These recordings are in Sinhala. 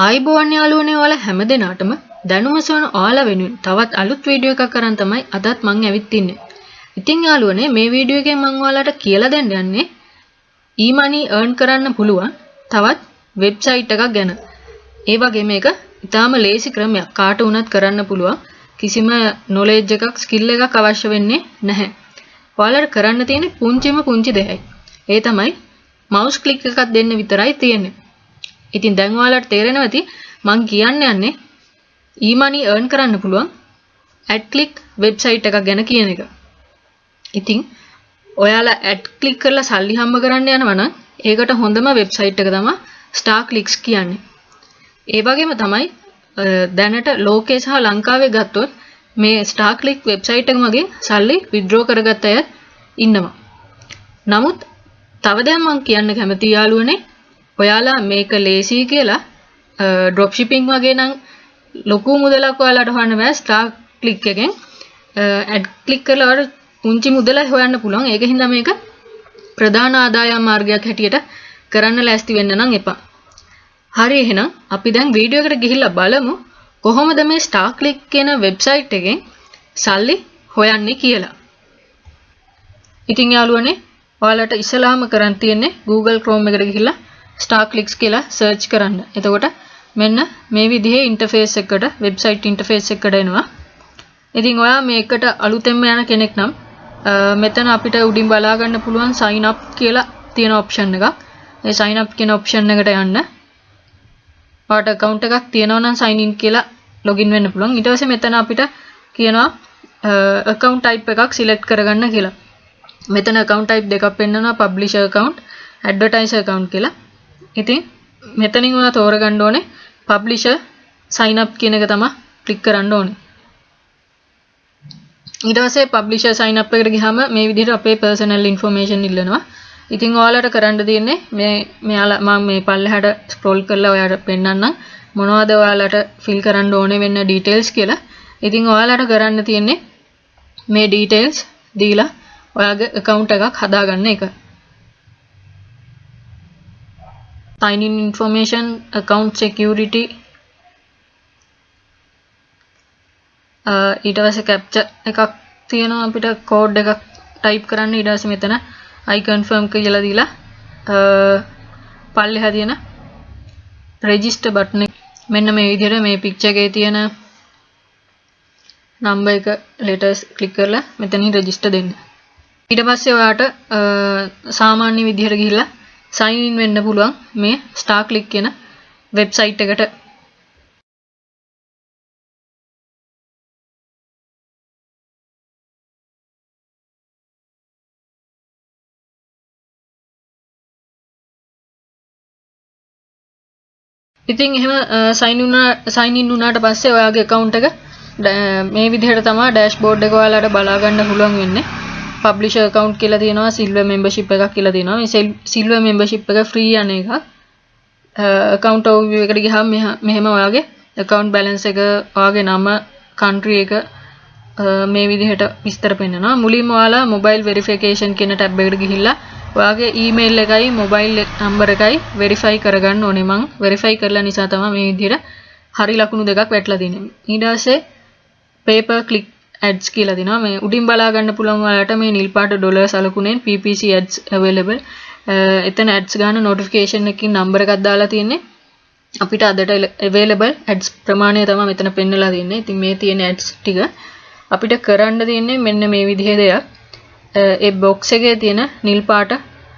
ආයිබෝවන් යාළුවනේ ඔයාලා හැමදෙනාටම දැනුම සොයන ඔයාලා වෙනුවෙන් තවත් අලුත් වීඩියෝ එකක් අරන් තමයි අදත් මම ඇවිත් ඉන්නේ. ඉතින් යාළුවනේ මේ වීඩියෝ එකෙන් මම ඔයාලට කියලා දෙන්න යන්නේ e-money earn කරන්න පුළුවන් තවත් වෙබ්සයිට් එකක් ගැන. ඒ වගේ මේක ඉතාලම ලේසි ක්‍රමයක්. කාට වුණත් කරන්න පුළුවන්. කිසිම knowledge එකක් skill එකක් අවශ්‍ය වෙන්නේ නැහැ. ඔයාලට කරන්න තියෙන්නේ පුංචි දෙයයි. ඒ තමයි mouse click එකක් දෙන්න විතරයි තියෙන්නේ. ඉතින් දැන් ඔයාලට තේරෙනවා ඇති මම කියන්න යන්නේ e-money earn කරන්න පුළුවන් ad click website එකක් ගැන කියන එක. ඉතින් ඔයාලා ad click කරලා සල්ලි හම්බ කරන්න යනවා නම් ඒකට හොඳම website එක තමයි StarClicks කියන්නේ. ඒ වගේම තමයි දැනට ලෝකේ සහ ලංකාවේ ගත්තොත් මේ StarClicks website එක මගින් සල්ලි withdraw කරගත්ත අය ඉන්නවා. නමුත් තව දෙයක් මම කියන්න කැමති යාළුවනේ ඔයාලා මේක ලේසි කියලා drop shipping වගේ නම් ලොකු මුදලක් ඔයාලට හොයන්න බෑ StarClicks එකෙන් ad click කරලා ඔයාලට පුංචි මුදලක් හොයන්න පුළුවන්. ඒක හින්දා මේක ප්‍රධාන ආදායම් මාර්ගයක් හැටියට කරන්න ලෑස්ති වෙන්න නම් එපා. හරි එහෙනම් අපි දැන් වීඩියෝ එකට ගිහිල්ලා බලමු කොහොමද මේ StarClicks කියන වෙබ්සයිට් එකෙන් සල්ලි හොයන්නේ කියලා. ඉතින් යාළුවනේ ඔයාලට ඉස්සලාම කරන් තියෙන්නේ Google Chrome එකට ගිහිල්ලා StarClicks කියලා search කරන්න. එතකොට මෙන්න මේ විදිහේ interface එකකට website interface එකකට එනවා. ඉතින් ඔයා මේකට අලුතෙන්ම යන කෙනෙක් නම් මෙතන අපිට උඩින් බලා ගන්න පුළුවන් sign up කියලා තියෙන option එකක්. ඒ sign up කියන option එකට යන්න. ඔයාට account එකක් තියෙනවා නම් sign in කියලා login වෙන්න පුළුවන්. ඊට පස්සේ මෙතන අපිට කියනවා account type එකක් select කරගන්න කියලා. මෙතන account type දෙකක් පෙන්නනවා publisher account, advertiser account කියලා. ඉතින් මෙතනින් ඔයා තෝරගන්න ඕනේ publisher sign up කියන එක තමයි ක්ලික් කරන්න ඕනේ. ඊට පස්සේ publisher sign up එකට ගියාම මේ විදිහට අපේ personal information ඉල්ලනවා. ඉතින් ඔයාලට කරන්න තියෙන්නේ මෙයාලා මම මේ පල්ලෙහාට scroll කරලා ඔයාලට පෙන්නන්නම් මොනවද ඔයාලට fill කරන්න ඕනේ වෙන details කියලා. ඉතින් ඔයාලට කරන්න තියෙන්නේ මේ details දීලා ඔයාගේ account එකක් හදාගන්න එක. sign in information, account security, ඊට පස්සේ captcha එකක් තියෙනවා අපිට code එකක් type කරන්න. ඊට පස්සේ මෙතන I confirm කියලා දීලා පල්ලෙහා තියෙන register button එක මෙන්න මේ විදිහට මේ picture එකේ තියෙන number එක letters click කරලා මෙතනින් register දෙන්න. ඊට පස්සේ ඔයාට සාමාන්‍ය විදිහට ගිහිල්ලා sign in වෙන්න පුළුවන් මේ StarClicks කියන website එකට. ඉතින් එහෙම sign in වුණාට පස්සේ ඔයාගේ account එක මේ විදිහට තමයි dashboard එක ඔයාලට බලා ගන්න පුළුවන් වෙන්නේ. publisher account කියලා තියෙනවා, silver membership එකක් කියලා තියෙනවා. මේ silver membership එක free යන එකක්. account overview එකට ගියාම මෙහෙම ඔයාගේ account balance එක, ඔයාගේ නම, country එක මේ විදිහට විස්තර පෙන්නනවා. මුලින්ම ඔයාලා mobile verification කියන tab එකට ගිහිල්ලා ඔයාගේ email එකයි mobile number එකයි verify කරගන්න ඕනේ. මම verify කරලා නිසා තමයි මේ විදිහට හරි ලකුණු දෙකක් වැටලා තියෙන්නේ. ඊට පස්සේ pay per click ads කියලා දෙනවා. මේ උඩින් බලා ගන්න පුළුවන් ඔයාලට මේ නිල් පාට ඩොලර් සලකුණෙන් PPC ads available. එතන ads ගන්න notification එකකින් number එකක් දාලා තියෙන්නේ. අපිට අදට available ads ප්‍රමාණය තමයි මෙතන පෙන්නලා තියෙන්නේ. ඉතින් මේ තියෙන ads ටික අපිට කරන්න තියෙන්නේ මෙන්න මේ විදිහේ දෙයක්. ඒ box එකේ තියෙන නිල් පාට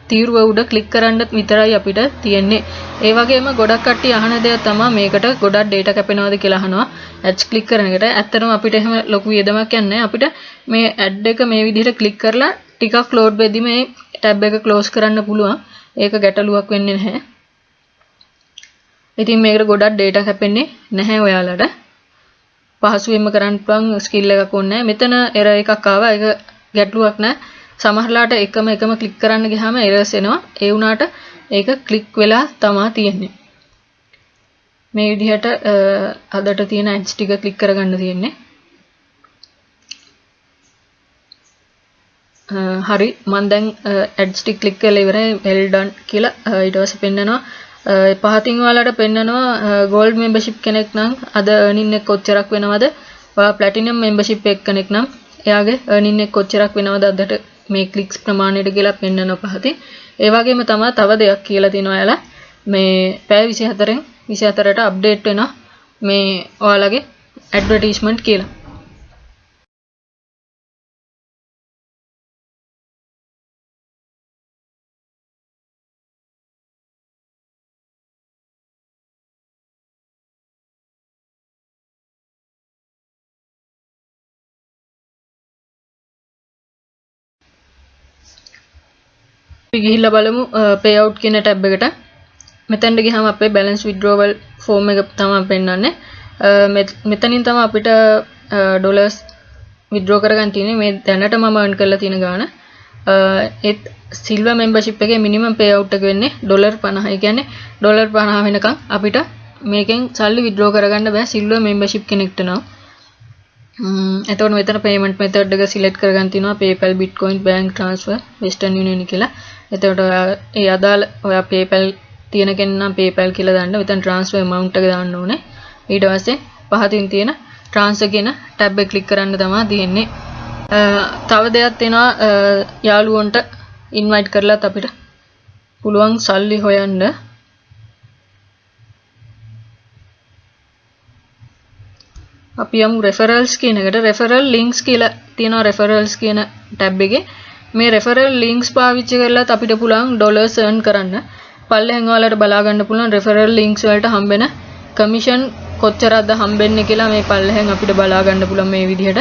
තීරුව උඩ click කරන්න විතරයි අපිට තියෙන්නේ. ඒ වගේම ගොඩක් කට්ටිය අහන දෙයක් තමයි මේකට ගොඩක් data කැපෙනවද කියලා අහනවා. ads click කරන එකට ඇත්තටම අපිට එහෙම ලොකු වියදමක් යන්නේ නැහැ. අපිට මේ ad එක මේ විදිහට click කරලා ටිකක් load වෙද්දි මේ tab එක close කරන්න පුළුවන්. ඒක ගැටලුවක් වෙන්නේ නැහැ. ඉතින් මේකට ගොඩක් data කැපෙන්නේ නැහැ ඔයාලට. පහසුවෙන්ම කරන්න පුළුවන් skill එකක් ඕනේ නැහැ. මෙතන error එකක් ආවා. ඒක ගැටලුවක් නැහැ. සමහරලාට එකම click කරන්න ගියාම errors එනවා. ඒ වුණාට ඒක click වෙලා තමයි තියෙන්නේ. මේ විදිහට අදට තියෙන ads ටික click කරගන්න තියෙන්නේ. හරි මම දැන් ads ටික click කරලා ඉවරයි well done කියලා ඊට පස්සේ පෙන්නනවා පහතින් ඔයාලට පෙන්නනවා gold membership කෙනෙක් නම් අද earning එක කොච්චරක් වෙනවද? ඔයා platinum membership එක කෙනෙක් නම් එයාගේ earning එක කොච්චරක් වෙනවද අදට මේ clicks ප්‍රමාණයට කියලා පෙන්නනවා පහතින්. ඒ වගේම තමයි තව දෙයක් කියලා තියෙනවා ඔයාලා මේ පැය 24න් 24ට අප්ඩේට් වෙනවා මේ ඔයාලගේ ඇඩ්වර්ටයිස්මන්ට් කියලා. අපි ගිහිල්ලා බලමු pay out කියන ටැබ් එකට. මෙතනට ගියාම අපේ balance withdrawal form එක තමයි පෙන්නන්නේ. මෙතනින් තමයි අපිට ඩොලර්ස් withdraw කරගන්න තියෙන්නේ. මේ දැනට මම earn කරලා තියෙන ගාණ. ඒත් silver membership එකේ minimum pay out එක වෙන්නේ ඩොලර් 50. ඒ කියන්නේ ඩොලර් 50 වෙනකන් අපිට මේකෙන් සල්ලි withdraw කරගන්න බෑ silver membership කෙනෙක්ට නම්. එතකොට මෙතන payment method එක select කරගන්න තියෙනවා PayPal, Bitcoin, bank transfer, Western Union කියලා. එතකොට ඒ අදාළ ඔයා PayPal තියෙන කෙනා නම් PayPal කියලා දාන්න. මෙතන transfer amount එක දාන්න ඕනේ. ඊට පස්සේ පහතින් තියෙන transfer කියන tab එක click කරන්න තමයි තියෙන්නේ. තව දෙයක් තියෙනවා යාළුවන්ට invite කරලාත් අපිට පුළුවන් සල්ලි හොයන්න. අපි යමු referrals කියන එකට. referral links කියලා තියෙනවා referrals කියන tab එකේ. මේ referral links පාවිච්චි කරලාත් අපිට පුළුවන් dollars earn කරන්න. පල්ලෙහෙන් ඔයාලට බලා ගන්න පුළුවන් referral links වලට හම්බෙන commission කොච්චරක්ද හම්බෙන්නේ කියලා මේ පල්ලෙහෙන් අපිට බලා ගන්න පුළුවන් මේ විදිහට.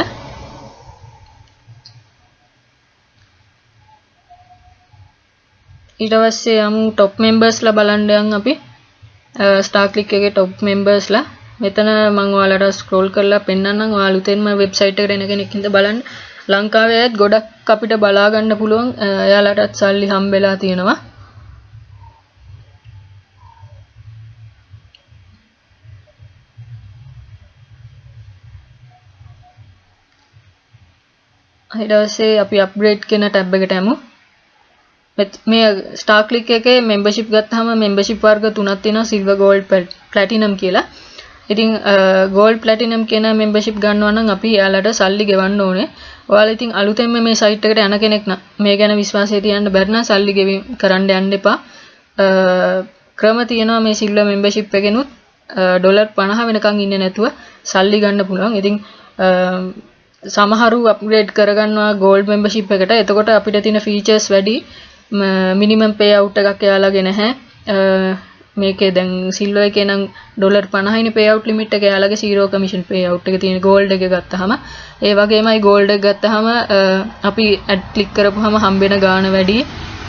ඊට පස්සේ යමු top members ලා බලන්න යන් අපි star click එකේ top members ලා මෙතන මම ඔයාලට scroll කරලා පෙන්නන්නම්. ඔයාලා උතෙන්ම website එකට එන කෙනෙක් හින්දා බලන්න. ලංකාවේ ඇත් ගොඩක් අපිට බලා ගන්න පුළුවන්. එයාලටත් සල්ලි හම්බෙලා තියෙනවා. ඊට පස්සේ අපි upgrade කියන tab එකට යමු. මේ star click එකේ membership ගත්තාම membership වර්ග තුනක් තියෙනවා silver, gold, platinum කියලා. ඉතින් gold, platinum කියන membership ගන්නවා නම් අපි එයාලට සල්ලි ගෙවන්න ඕනේ. ඔයාලා ඉතින් අලුතෙන්ම මේ site එකට යන කෙනෙක් නම් මේ ගැන විශ්වාසය තියන්න බැරි නම් සල්ලි ගෙවීම කරන්න යන්න එපා. ක්‍රම තියෙනවා මේ silver membership එකෙනුත් ඩොලර් 50 වෙනකන් ඉන්නේ නැතුව සල්ලි ගන්න පුළුවන්. ඉතින් සමහරු අප්ග්‍රේඩ් කරගන්නවා gold membership එකට. එතකොට අපිට තියෙන features වැඩි. minimum payout එකක් එයාලගේ නැහැ. මේකේ දැන් silver එකේ නම් ඩොලර් 50යිනේ payout limit එක. එයාලගේ zero commission payout එක තියෙන gold එක ගත්තාම ඒ වගේමයි gold එක ගත්තාම අපි add click කරපුවාම හම්බෙන ගාණ වැඩි.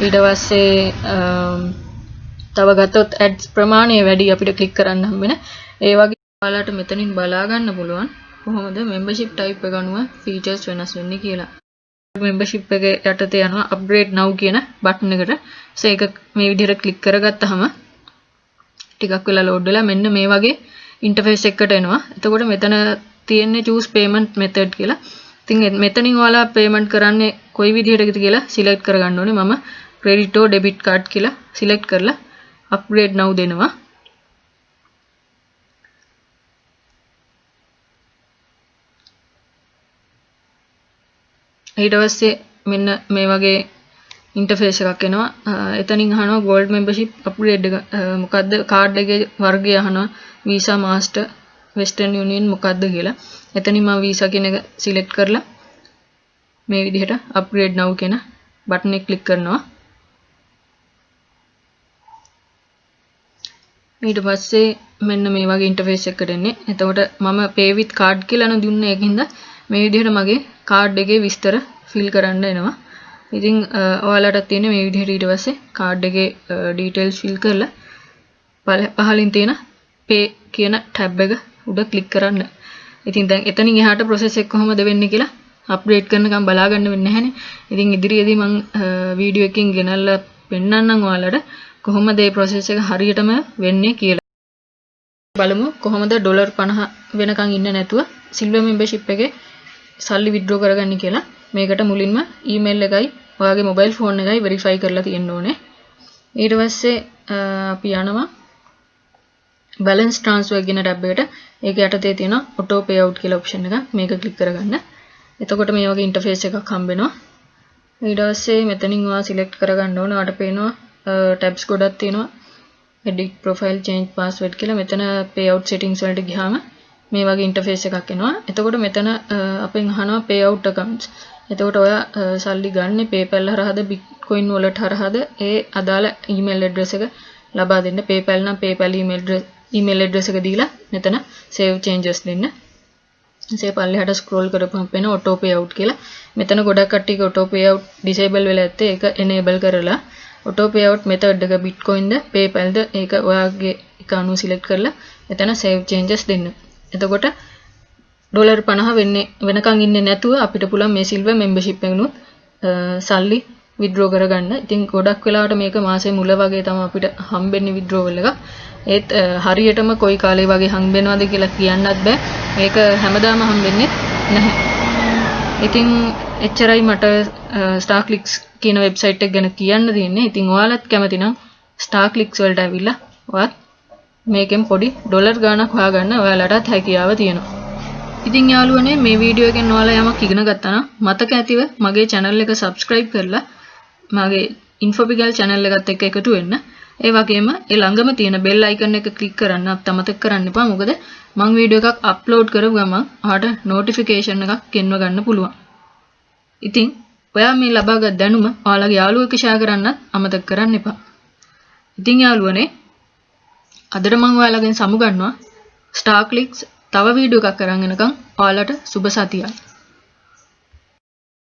ඊට පස්සේ තව ගත්තොත් ads ප්‍රමාණය වැඩි අපිට click කරන්න හම්බෙන. ඒ වගේ ඔයාලට මෙතනින් බලා ගන්න පුළුවන් කොහොමද membership type එක අනුව features වෙනස් වෙන්නේ කියලා. membership එක යටතේ යනවා upgrade now කියන button එකට. ඒක මේ විදිහට click කරගත්තාම ටිකක් වෙලා load වෙලා මෙන්න මේ වගේ interface එකකට එනවා. එතකොට මෙතන තියෙන්නේ choose payment method කියලා. ඉතින් මෙතනින් ඔයාලා payment කරන්නේ කොයි විදිහටද කියලා select කරගන්න ඕනේ. මම credit or debit card කියලා select කරලා upgrade now දෙනවා. ඊට පස්සේ මෙන්න මේ වගේ interface එකක් එනවා. එතනින් අහනවා gold membership upgrade එක මොකද්ද card එකේ වර්ගය අහනවා visa, master, western union මොකද්ද කියලා. එතනින් මම visa කියන එක select කරලා මේ විදිහට upgrade now කියන button එක click කරනවා. ඊට පස්සේ මෙන්න මේ වගේ interface එකකට එන්නේ. එතකොට මම pay with card කියලා දුන්නේ ඒකින්ද මේ විදිහට මගේ card එකේ විස්තර fill කරන්න එනවා. ඉතින් ඔයාලට තියෙන මේ විදිහට ඊට පස්සේ card එකේ details fill කරලා පහලින් තියෙන pay කියන tab එක උඩ click කරන්න. ඉතින් දැන් එතනින් එහාට process එක කොහොමද වෙන්නේ කියලා update කරනකම් බලා ගන්න වෙන්නේ නැහැනේ. ඉතින් ඉදිරියේදී මම වීඩියෝ එකකින් ගෙනල්ලා පෙන්නන්නම් ඔයාලට කොහොමද මේ process එක හරියටම වෙන්නේ කියලා. බලමු කොහොමද ඩොලර් 50 වෙනකන් ඉන්න නැතුව silver membership එකේ සල්ලි withdraw කරගන්නේ කියලා. මේකට මුලින්ම email එකයි ඔයාගේ mobile phone එකයි verify කරලා තියෙන්න ඕනේ. ඊට පස්සේ අපි යනවා balance transfer කියන ටැබ් එකට ඒක යටතේ තියෙන auto payout කියලා option එක මේක click කරගන්න. එතකොට මේ වගේ interface එකක් හම්බ වෙනවා. ඊට පස්සේ මෙතනින් ඔයා select කරගන්න ඕන. ඔයාලට පේනවා tabs ගොඩක් තියෙනවා. edit profile change password කියලා. මෙතන payout settings වලට ගියාම මේ වගේ interface එකක් එනවා. එතකොට මෙතන අපෙන් අහනවා payout accounts. එතකොට ඔයා සල්ලි ගන්න PayPal හරහාද Bitcoin wallet හරහාද ඒ අදාළ email address එක ලබා දෙන්න. PayPal නම් PayPal email address එක දීලා මෙතන save changes දෙන්න. ඉතින් පල්ලෙහාට scroll කරපුවම පේන auto payout කියලා. මෙතන ගොඩක් කට්ටියක auto payout disable වෙලා ඇත්තේ ඒක enable කරලා auto payout method එක Bitcoin ද PayPal ද ඒක ඔයාගේ එක අනුව select කරලා එතන save changes දෙන්න. එතකොට $50 වෙනකන් ඉන්නේ නැතුව අපිට පුළුවන් මේ silver membership එකනොත් සල්ලි withdraw කරගන්න. ඉතින් ගොඩක් වෙලාවට මේක මාසේ මුල වගේ තමයි අපිට හම්බෙන්නේ withdrawal එක. ඒත් හරියටම කොයි කාලේ වගේ හම්බෙනවද කියලා කියන්නත් බෑ. මේක හැමදාම හම්බෙන්නේ නැහැ. ඉතින් එච්චරයි මට Starclicks කියන වෙබ්සයිට් එක ගැන කියන්න තියෙන්නේ. ඉතින් ඔයාලත් කැමති නම් Starclicks වලට ඇවිල්ලා ඔයත් මේකෙන් පොඩි ඩොලර් ගාණක් හොයාගන්න ඔයාලටත් හැකියාව තියෙනවා. ඉතින් යාළුවනේ මේ වීඩියෝ එකෙන් ඔයාලා යමක් ඉගෙන ගත්තා නම් මතක ඇතිව මගේ channel එක subscribe කරලා මගේ Infopigal channel එකත් එක්ක එකතු වෙන්න. ඒ වගේම ඒ ළඟම තියෙන bell icon එක click කරන්න අමතක කරන්න එපා. මොකද මම වීඩියෝ එකක් upload කරපු ගමන් ඔයාලට notification එකක් එන්න ගන්න පුළුවන්. ඉතින් ඔයා මේ ලබාගත් දැනුම ඔයාලගේ යාළුවෙක්ට share කරන්නත් අමතක කරන්න එපා. ඉතින් යාළුවනේ අදට මම ඔයාලගෙන් සමුගන්නවා Starclicks තව වීඩියෝ එකක් කරන් එනකම් ඔයාලට සුබ සතියක්.